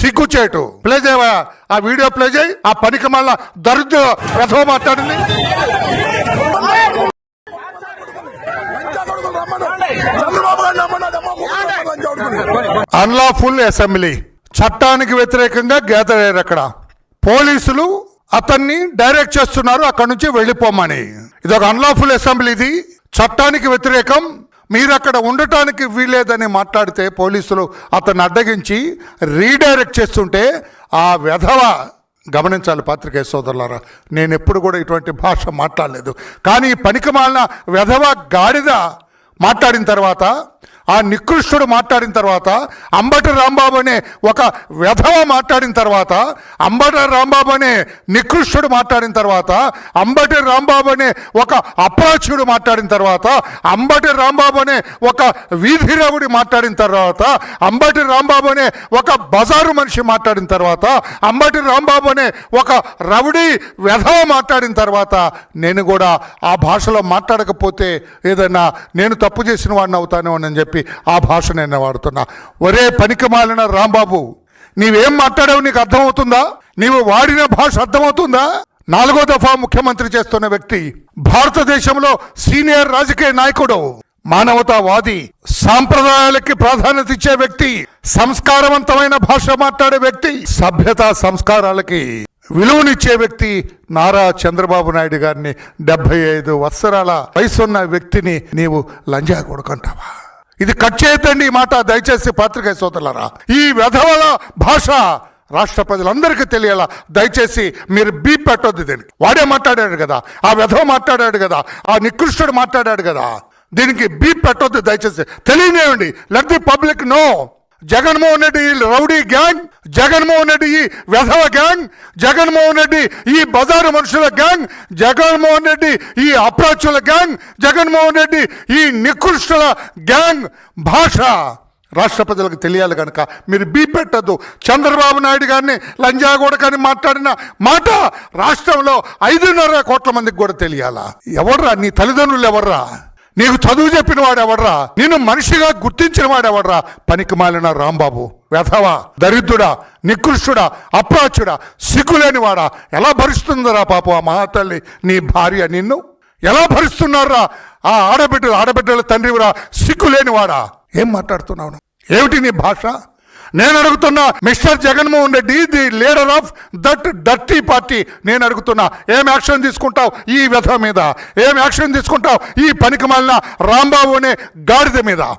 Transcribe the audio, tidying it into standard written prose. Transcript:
సిగ్గుచేటు. ప్లే చేయవా ఆ వీడియో, ప్లే చేయి. ఆ పనికి మళ్ళా దరిద్ర వ్యధవ మాట్లాడింది. అన్లాఫుల్ అసెంబ్లీ, చట్టానికి వ్యతిరేకంగా గ్యాదర్ అయ్యారు. అక్కడ పోలీసులు అతన్ని డైరెక్ట్ చేస్తున్నారు అక్కడి నుంచి వెళ్ళిపోమని. ఇది ఒక అన్లాఫుల్ అసెంబ్లీ, ఇది చట్టానికి వ్యతిరేకం, మీరు అక్కడ ఉండటానికి వీలేదని మాట్లాడితే పోలీసులు అతన్ని అడ్డగించి రీడైరెక్ట్ చేస్తుంటే ఆ వెధవ గమనించాలి. పాత్రికేయ సోదరులారా, నేను ఎప్పుడు కూడా ఇటువంటి భాష మాట్లాడలేదు. కానీ ఈ పనికిమాలిన వెధవ గాడిద మాట్లాడిన తర్వాత, ఆ నికృష్టుడు మాట్లాడిన తర్వాత, అంబటి రాంబాబు అనే ఒక వెధవ మాట్లాడిన తర్వాత, అంబటి రాంబాబు అనే నికృష్టుడు మాట్లాడిన తర్వాత, అంబటి రాంబాబు అనే ఒక అప్రాచ్యుడు మాట్లాడిన తర్వాత, అంబటి రాంబాబు అనే ఒక వీధి రవుడి మాట్లాడిన తర్వాత, అంబటి రాంబాబు అనే ఒక బజారు మనిషి మాట్లాడిన తర్వాత, అంబటి రాంబాబు అనే ఒక రవుడి వెధవ మాట్లాడిన తర్వాత, నేను కూడా ఆ భాషలో మాట్లాడకపోతే ఏదైనా నేను తప్పు చేసిన వాడిని అవుతాను అని చెప్పి ఆ భాష నేను వాడుతున్నా. ఒరే పనికి మాలిన రాంబాబు, నీవేం మాట్లాడావు నీకు అర్థమవుతుందా? నీవు వాడిన భాష అర్థమవుతుందా? 4వ దఫా ముఖ్యమంత్రి చేస్తున్న వ్యక్తి, భారతదేశంలో సీనియర్ రాజకీయ నాయకుడు, మానవతావాది, సాంప్రదాయాలకి ప్రాధాన్యత ఇచ్చే వ్యక్తి, సంస్కారవంతమైన భాష మాట్లాడే వ్యక్తి, సభ్యతా సంస్కారాలకి విలువనిచ్చే వ్యక్తి నారా చంద్రబాబు నాయుడు గారిని 75 సంవత్సరాల వయసున్న వ్యక్తిని నీవు లంజా కొడుకుంటావా? ఇది కట్ చేయొద్దండి ఈ మాట, దయచేసి పాత్రికేయ సోదరులారా. ఈ వెధవల భాష రాష్ట్ర ప్రజలందరికీ తెలియాలా. దయచేసి మీరు బీప్ పెట్టొద్దు దీనికి. వాడే మాట్లాడాడు కదా, ఆ వెధవ మాట్లాడాడు కదా, ఆ నికృష్టుడు మాట్లాడాడు కదా, దీనికి బీప్ పెట్టొద్దు దయచేసి. తెలియనివ్వండి, let the public know. Jaganmohan Reddy rowdy gang, Jaganmohan Reddy ఈ వెధవ గ్యాంగ్, జగన్మోహన్ రెడ్డి ఈ బజారు మనుషుల గ్యాంగ్, జగన్మోహన్ రెడ్డి ఈ అప్రాచుల గ్యాంగ్, జగన్మోహన్ రెడ్డి ఈ నికృష్టుల గ్యాంగ్ భాష రాష్ట్ర ప్రజలకు తెలియాలి కనుక మీరు బీ పెట్టద్దు. చంద్రబాబు నాయుడు గారిని లంజాగూడకని మాట్లాడిన మాట రాష్ట్రంలో 5.5 కోట్ల మందికి కూడా తెలియాలా. ఎవర్రా నీ తల్లిదండ్రులు? ఎవర్రా నీకు చదువు చెప్పిన వాడు? ఎవడ్రా నేను మనిషిగా గుర్తించిన వాడు? ఎవడ్రా? పనికి మాలిన రాంబాబు, వెధవా, దరిద్రుడా, నికృష్టుడా, అప్రాచుడా, సిగ్గులేనివాడా. ఎలా భరిస్తుందరా పాపం ఆ మహాతల్లి నీ భార్య? నిన్ను ఎలా భరిస్తున్నారా ఆ ఆడబిడ్డల తండ్రివిరా, సిగ్గులేనివాడా. ఏం మాట్లాడుతున్నావు? ఏమిటి నీ భాష? నేను అడుగుతున్నా, mister Jaganmohan Reddy, the leader of that dirty party, నేను అడుగుతున్నా, ఏం యాక్షన్ తీసుకుంటావు ఈ వ్యధ మీద? ఏం యాక్షన్ తీసుకుంటావు ఈ పనికిమాలిన రాంబాబు అనే గాడిద మీద?